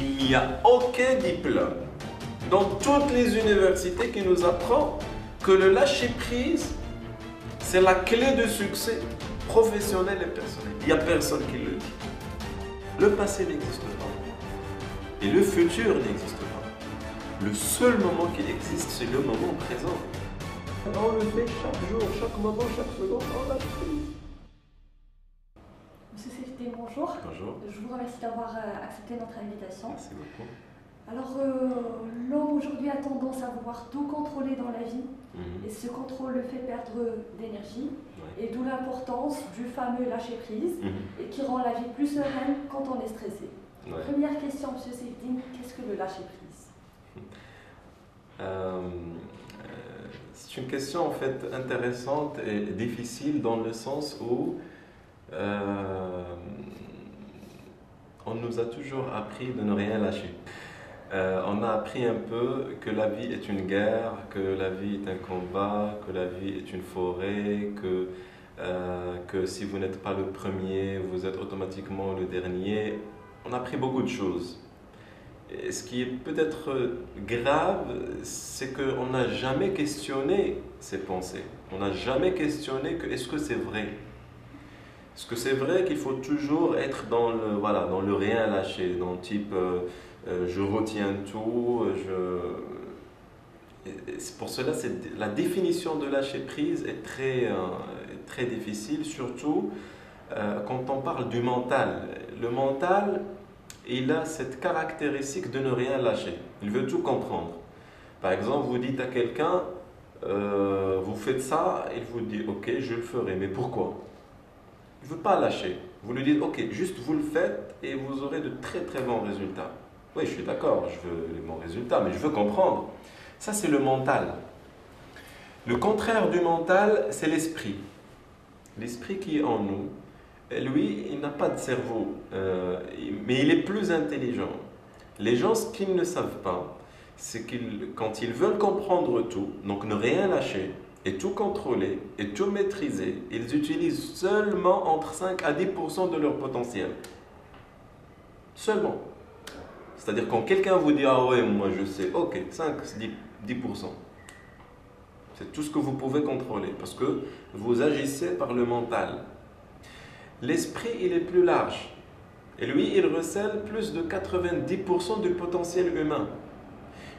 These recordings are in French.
il n'y a aucun diplôme dans toutes les universités qui nous apprend que le lâcher-prise, c'est la clé de succès professionnel et personnel. Il n'y a personne qui le dit. Le passé n'existe pas. Et le futur n'existe pas. Le seul moment qui existe, c'est le moment présent. On le fait chaque jour, chaque moment, chaque seconde, on lâche prise. Monsieur Sefti, bonjour. Bonjour. Je vous remercie d'avoir accepté notre invitation. Merci beaucoup. Alors, l'homme aujourd'hui a tendance à vouloir tout contrôler dans la vie. Et ce contrôle le fait perdre d'énergie. Et d'où l'importance du fameux lâcher-prise et qui rend la vie plus sereine quand on est stressé. Première question, Monsieur Sefti, qu'est-ce que le lâcher-prise? C'est une question en fait intéressante et difficile dans le sens où on nous a toujours appris de ne rien lâcher. On a appris un peu que la vie est une guerre, que la vie est un combat, que la vie est une forêt, que si vous n'êtes pas le premier, vous êtes automatiquement le dernier. On a appris beaucoup de choses. Et ce qui est peut-être grave, c'est qu'on n'a jamais questionné ces pensées. On n'a jamais questionné que est-ce que c'est vrai? Est-ce que c'est vrai qu'il faut toujours être dans le rien lâcher, dans le type je retiens tout, pour cela, la définition de lâcher prise est très difficile, surtout quand on parle du mental. Le mental, il a cette caractéristique de ne rien lâcher. Il veut tout comprendre. Par exemple, vous dites à quelqu'un, vous faites ça, il vous dit, ok, je le ferai, mais pourquoi? Il ne veut pas lâcher. Vous lui dites, ok, juste vous le faites et vous aurez de très bons résultats. Oui, je suis d'accord, je veux les bons résultats, mais je veux comprendre. Ça, c'est le mental. Le contraire du mental, c'est l'esprit. L'esprit qui est en nous, lui, il n'a pas de cerveau, mais il est plus intelligent. Les gens, ce qu'ils ne savent pas, c'est quand ils veulent comprendre tout, donc ne rien lâcher, et tout contrôler, et tout maîtriser, ils utilisent seulement entre 5 à 10% de leur potentiel. Seulement. C'est-à-dire quand quelqu'un vous dit « Ah ouais, moi je sais », ok, 5, 10%. C'est tout ce que vous pouvez contrôler, parce que vous agissez par le mental. L'esprit, il est plus large. Et lui, il recèle plus de 90% du potentiel humain.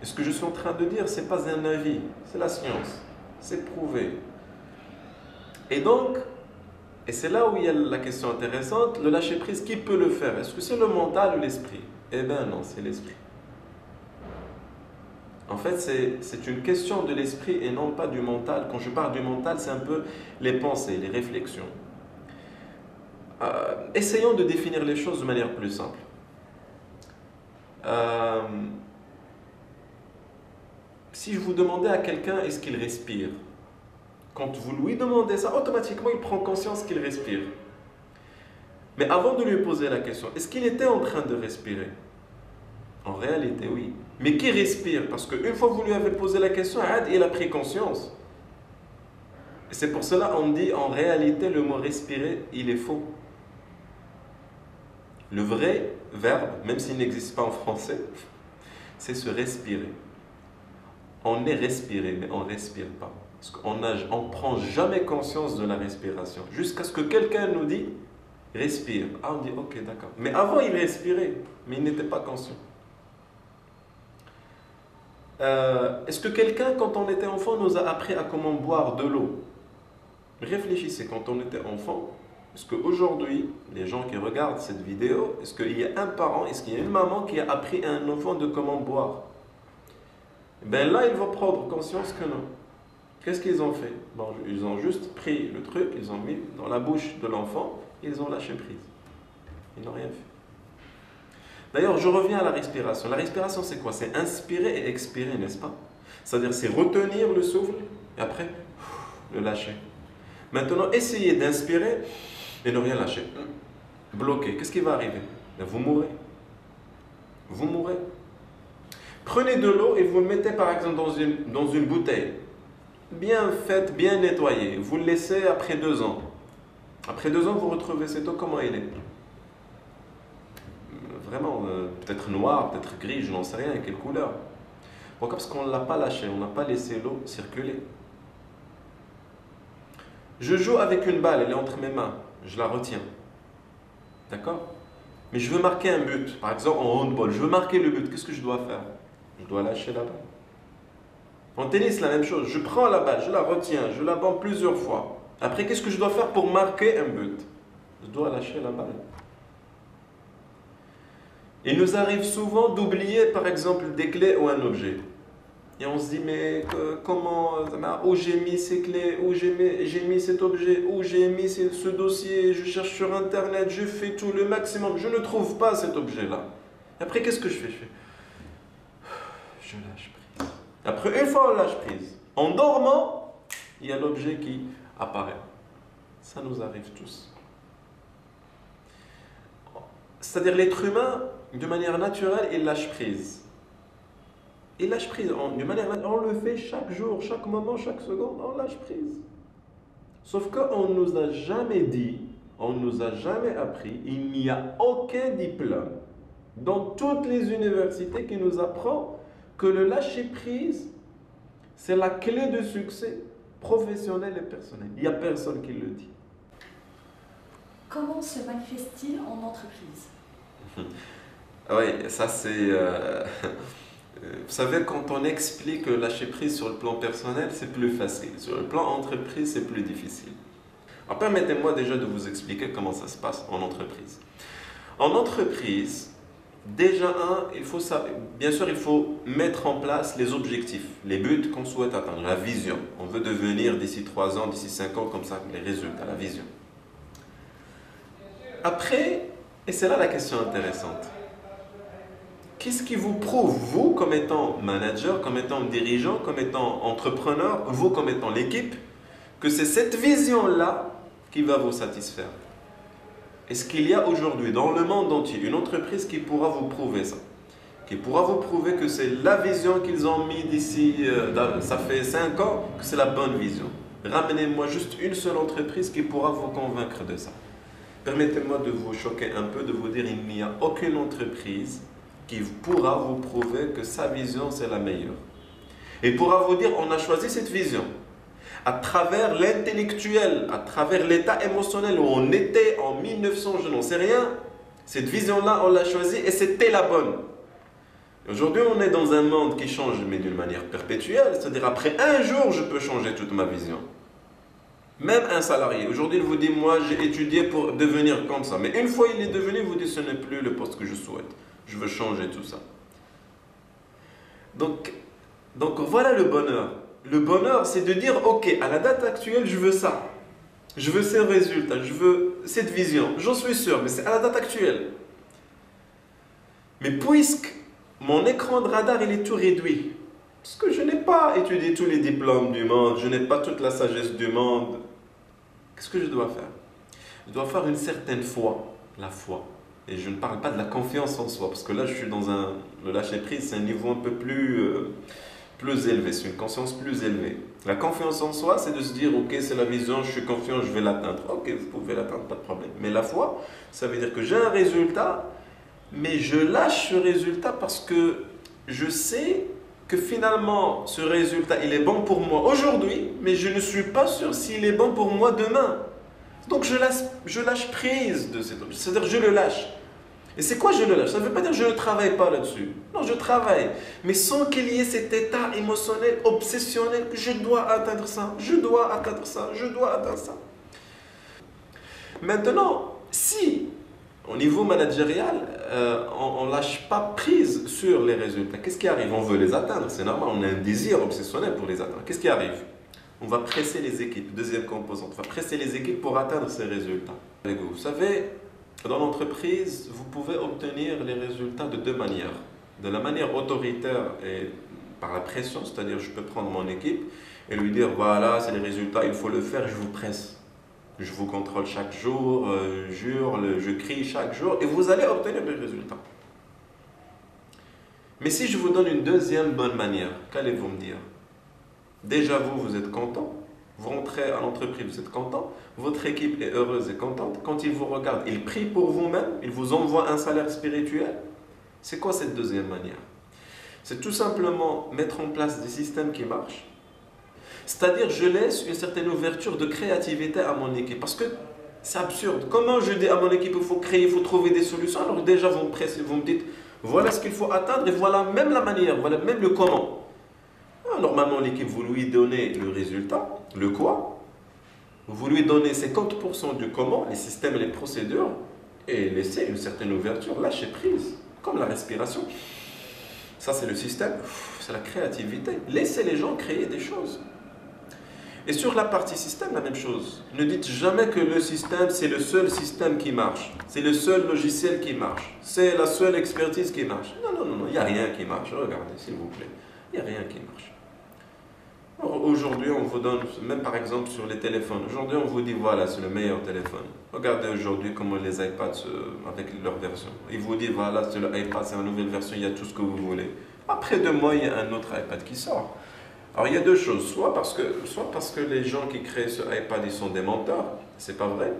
Et ce que je suis en train de dire, ce n'est pas un avis, c'est la science. C'est prouvé. Et donc, et c'est là où il y a la question intéressante, le lâcher-prise, qui peut le faire? Est-ce que c'est le mental ou l'esprit? Eh bien non, c'est l'esprit. En fait, c'est une question de l'esprit et non pas du mental. Quand je parle du mental, c'est un peu les pensées, les réflexions. Essayons de définir les choses de manière plus simple. Si je vous demandais à quelqu'un est-ce qu'il respire, quand vous lui demandez ça, automatiquement il prend conscience qu'il respire. Mais avant de lui poser la question, est-ce qu'il était en train de respirer? En réalité, oui. Mais qui respire? Parce qu'une fois que vous lui avez posé la question, il a pris conscience. Et c'est pour cela qu'on dit en réalité le mot respirer, il est faux. Le vrai verbe, même s'il n'existe pas en français, c'est se respirer. On est respiré, mais on ne respire pas. Parce qu'on ne prend jamais conscience de la respiration. Jusqu'à ce que quelqu'un nous dise respire. Ah, on dit ok, d'accord. Mais avant, il respirait, mais il n'était pas conscient. Est-ce que quelqu'un, quand on était enfant, nous a appris à comment boire de l'eau? Réfléchissez, quand on était enfant, est-ce qu'aujourd'hui, les gens qui regardent cette vidéo, est-ce qu'il y a un parent, est-ce qu'il y a une maman qui a appris à un enfant de comment boire? Ben là, il va prendre conscience que non. Qu'est-ce qu'ils ont fait? Bon, ils ont juste pris le truc, ils ont mis dans la bouche de l'enfant, ils ont lâché prise. Ils n'ont rien fait. D'ailleurs, je reviens à la respiration. La respiration, c'est quoi? C'est inspirer et expirer, n'est-ce pas? C'est-à-dire, c'est retenir le souffle et après, le lâcher. Maintenant, essayez d'inspirer et ne rien lâcher. Bloqué. Qu'est-ce qui va arriver? Vous mourrez. Vous mourrez. Prenez de l'eau et vous le mettez par exemple dans une bouteille. Bien faite, bien nettoyée. Vous le laissez après 2 ans. Après 2 ans, vous retrouvez cette eau, comment elle est? vraiment peut-être noir, peut-être gris, je n'en sais rien, quelle couleur. Pourquoi? Parce qu'on ne l'a pas lâché, on n'a pas laissé l'eau circuler. Je joue avec une balle, elle est entre mes mains, je la retiens. D'accord? Mais je veux marquer un but, par exemple en handball, je veux marquer le but, qu'est-ce que je dois faire? Je dois lâcher la balle. En tennis, la même chose, je prends la balle, je la retiens, je la bats plusieurs fois. Après, qu'est-ce que je dois faire pour marquer un but? Je dois lâcher la balle. Il nous arrive souvent d'oublier, par exemple, des clés ou un objet. Et on se dit, mais comment, où j'ai mis ces clés, où j'ai mis cet objet, où j'ai mis ce dossier, je cherche sur Internet, je fais tout le maximum, je ne trouve pas cet objet-là. Après, qu'est-ce que je fais? Je lâche prise. Après, une fois on lâche prise, en dormant, il y a l'objet qui apparaît. Ça nous arrive tous. C'est-à-dire l'être humain, de manière naturelle, il lâche prise. Il lâche prise. De manière naturelle, on le fait chaque jour, chaque moment, chaque seconde, on lâche prise. Sauf qu'on ne nous a jamais dit, on ne nous a jamais appris, il n'y a aucun diplôme dans toutes les universités qui nous apprend que le lâcher prise, c'est la clé de succès professionnel et personnel. Il n'y a personne qui le dit. Comment se manifeste-t-il en entreprise? Oui, ça c'est... vous savez, quand on explique le lâcher prise sur le plan personnel, c'est plus facile. Sur le plan entreprise, c'est plus difficile. Alors permettez-moi déjà de vous expliquer comment ça se passe en entreprise. En entreprise, déjà bien sûr, il faut mettre en place les objectifs, les buts qu'on souhaite atteindre, la vision. On veut devenir d'ici 3 ans, d'ici 5 ans, comme ça, les résultats, la vision. Après, et c'est là la question intéressante, qu'est-ce qui vous prouve, vous comme étant manager, comme étant dirigeant, comme étant entrepreneur, vous comme étant l'équipe, que c'est cette vision-là qui va vous satisfaire? Est-ce qu'il y a aujourd'hui dans le monde entier une entreprise qui pourra vous prouver ça? Qui pourra vous prouver que c'est la vision qu'ils ont mis d'ici, ça fait 5 ans, que c'est la bonne vision? Ramenez-moi juste une seule entreprise qui pourra vous convaincre de ça. Permettez-moi de vous choquer un peu, de vous dire qu'il n'y a aucune entreprise qui pourra vous prouver que sa vision c'est la meilleure. Et pourra vous dire on a choisi cette vision à travers l'intellectuel, à travers l'état émotionnel où on était en 1900, je n'en sais rien. Cette vision-là, on l'a choisie et c'était la bonne. Aujourd'hui, on est dans un monde qui change, mais d'une manière perpétuelle. C'est-à-dire, après un jour, je peux changer toute ma vision. Même un salarié. Aujourd'hui, il vous dit, moi, j'ai étudié pour devenir comme ça. Mais une fois il est devenu, il vous dit, ce n'est plus le poste que je souhaite. Je veux changer tout ça. Donc voilà le bonheur. Le bonheur, c'est de dire, ok, à la date actuelle, je veux ça. Je veux ces résultats, je veux cette vision. J'en suis sûr, mais c'est à la date actuelle. Mais puisque mon écran de radar, il est tout réduit, parce que je n'ai pas étudié tous les diplômes du monde, je n'ai pas toute la sagesse du monde, qu'est-ce que je dois faire? Je dois faire une certaine foi, la foi. Et je ne parle pas de la confiance en soi, parce que là, je suis dans le lâcher-prise, c'est un niveau un peu plus élevé, c'est une conscience plus élevée. La confiance en soi, c'est de se dire, ok, c'est la vision, je suis confiant, je vais l'atteindre. Ok, vous pouvez l'atteindre, pas de problème. Mais la foi, ça veut dire que j'ai un résultat, mais je lâche ce résultat parce que je sais que finalement, ce résultat, il est bon pour moi aujourd'hui, mais je ne suis pas sûr s'il est bon pour moi demain. Donc je lâche prise de cet objet, c'est-à-dire je le lâche. Et c'est quoi je le lâche? Ça ne veut pas dire que je ne travaille pas là-dessus. Non, je travaille, mais sans qu'il y ait cet état émotionnel, obsessionnel, que je dois atteindre ça, je dois atteindre ça, je dois atteindre ça. Maintenant, si au niveau managérial, on ne lâche pas prise sur les résultats, qu'est-ce qui arrive? On veut les atteindre, c'est normal, on a un désir obsessionnel pour les atteindre. Qu'est-ce qui arrive? On va presser les équipes, deuxième composante, on va presser les équipes pour atteindre ces résultats. Vous savez, dans l'entreprise, vous pouvez obtenir les résultats de deux manières. De la manière autoritaire et par la pression, c'est-à-dire je peux prendre mon équipe et lui dire voilà, c'est les résultats, il faut le faire, je vous presse. Je vous contrôle chaque jour, je crie chaque jour et vous allez obtenir des résultats. Mais si je vous donne une deuxième bonne manière, qu'allez-vous me dire? Déjà vous êtes content, Vous rentrez à l'entreprise, vous êtes content, votre équipe est heureuse et contente. Quand ils vous regardent, ils prient pour vous-même, ils vous envoient un salaire spirituel. C'est quoi cette deuxième manière? C'est tout simplement mettre en place des systèmes qui marchent. C'est-à-dire, je laisse une certaine ouverture de créativité à mon équipe. Parce que c'est absurde. Comment je dis à mon équipe, il faut créer, il faut trouver des solutions, alors déjà vous me pressez, vous me dites, voilà ce qu'il faut atteindre et voilà même la manière, voilà même le comment. Alors, normalement, l'équipe, vous lui donnez le résultat, le quoi. Vous lui donnez 50% du comment, les systèmes et les procédures, et laissez une certaine ouverture, lâchez prise, comme la respiration. Ça, c'est le système, c'est la créativité. Laissez les gens créer des choses. Et sur la partie système, la même chose. Ne dites jamais que le système, c'est le seul système qui marche. C'est le seul logiciel qui marche. C'est la seule expertise qui marche. Non, non, non, non, il n'y a rien qui marche. Regardez, s'il vous plaît. Il n'y a rien qui marche. Aujourd'hui, on vous donne, même par exemple sur les téléphones, aujourd'hui on vous dit voilà, c'est le meilleur téléphone. Regardez aujourd'hui comment les iPads avec leur version. Ils vous disent voilà, c'est le iPad, c'est une nouvelle version, il y a tout ce que vous voulez. Après 2 mois, il y a un autre iPad qui sort. Alors il y a deux choses, soit parce que les gens qui créent ce iPad, ils sont des menteurs, c'est pas vrai,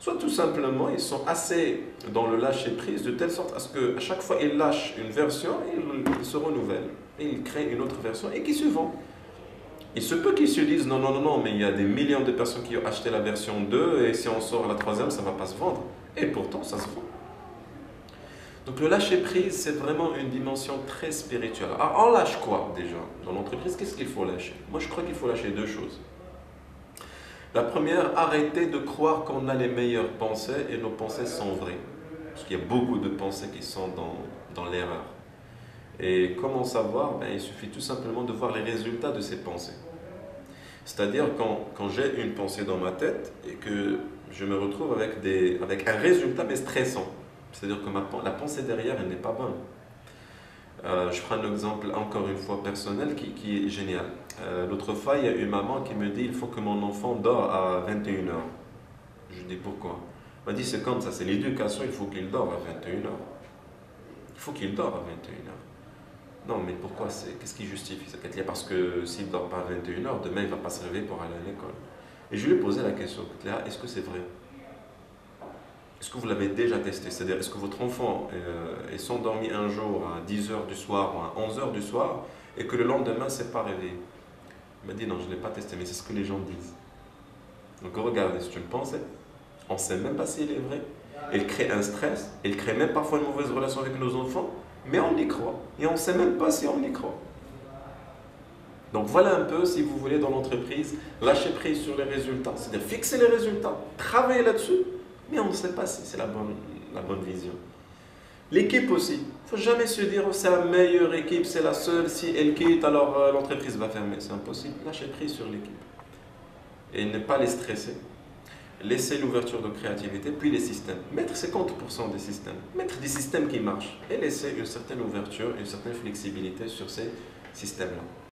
soit tout simplement ils sont assez dans le lâcher prise de telle sorte à ce qu'à chaque fois ils lâchent une version, ils se renouvellent. Et ils créent une autre version et qui se vend. Il se peut qu'ils se disent non, non, non, non, mais il y a des millions de personnes qui ont acheté la version 2 et si on sort la 3e, ça ne va pas se vendre. Et pourtant, ça se vend. Donc le lâcher prise, c'est vraiment une dimension très spirituelle. Alors on lâche quoi déjà? Dans l'entreprise, qu'est-ce qu'il faut lâcher? Moi, je crois qu'il faut lâcher 2 choses. La première, arrêter de croire qu'on a les meilleures pensées et nos pensées sont vraies. Parce qu'il y a beaucoup de pensées qui sont dans l'erreur. Et comment savoir? Il suffit tout simplement de voir les résultats de ces pensées. C'est-à-dire quand j'ai une pensée dans ma tête et que je me retrouve avec un résultat mais stressant. C'est-à-dire que la pensée derrière, elle n'est pas bonne. Je prends un exemple encore une fois personnel qui est génial. L'autre fois, il y a une maman qui me dit il faut que mon enfant dort à 21h. Je dis pourquoi? Elle m'a dit c'est comme ça, c'est l'éducation, il faut qu'il dort à 21h. Il faut qu'il dort à 21h. Non, mais pourquoi? Qu'est-ce qui justifie ça? Parce que s'il ne dort pas à 21h, demain il ne va pas se réveiller pour aller à l'école. Et je lui ai posé la question, est-ce que c'est vrai? Est-ce que vous l'avez déjà testé? C'est-à-dire, est-ce que votre enfant est s'endormi un jour à 10h du soir ou à 11h du soir et que le lendemain ne s'est pas réveillé? Il m'a dit non, je ne l'ai pas testé, mais c'est ce que les gens disent. Donc regardez, c'est une pensée. On ne sait même pas si elle est vraie. Elle crée un stress, elle crée même parfois une mauvaise relation avec nos enfants. Mais on y croit. Et on ne sait même pas si on y croit. Donc voilà un peu, si vous voulez, dans l'entreprise, lâcher prise sur les résultats. C'est-à-dire fixer les résultats, travailler là-dessus, mais on ne sait pas si c'est la bonne vision. L'équipe aussi. Il ne faut jamais se dire c'est la meilleure équipe, c'est la seule, si elle quitte, alors l'entreprise va fermer. C'est impossible. Lâcher prise sur l'équipe. Et ne pas les stresser. Laisser l'ouverture de créativité, puis les systèmes. Mettre 50% des systèmes. Mettre des systèmes qui marchent. Et laisser une certaine ouverture, une certaine flexibilité sur ces systèmes-là.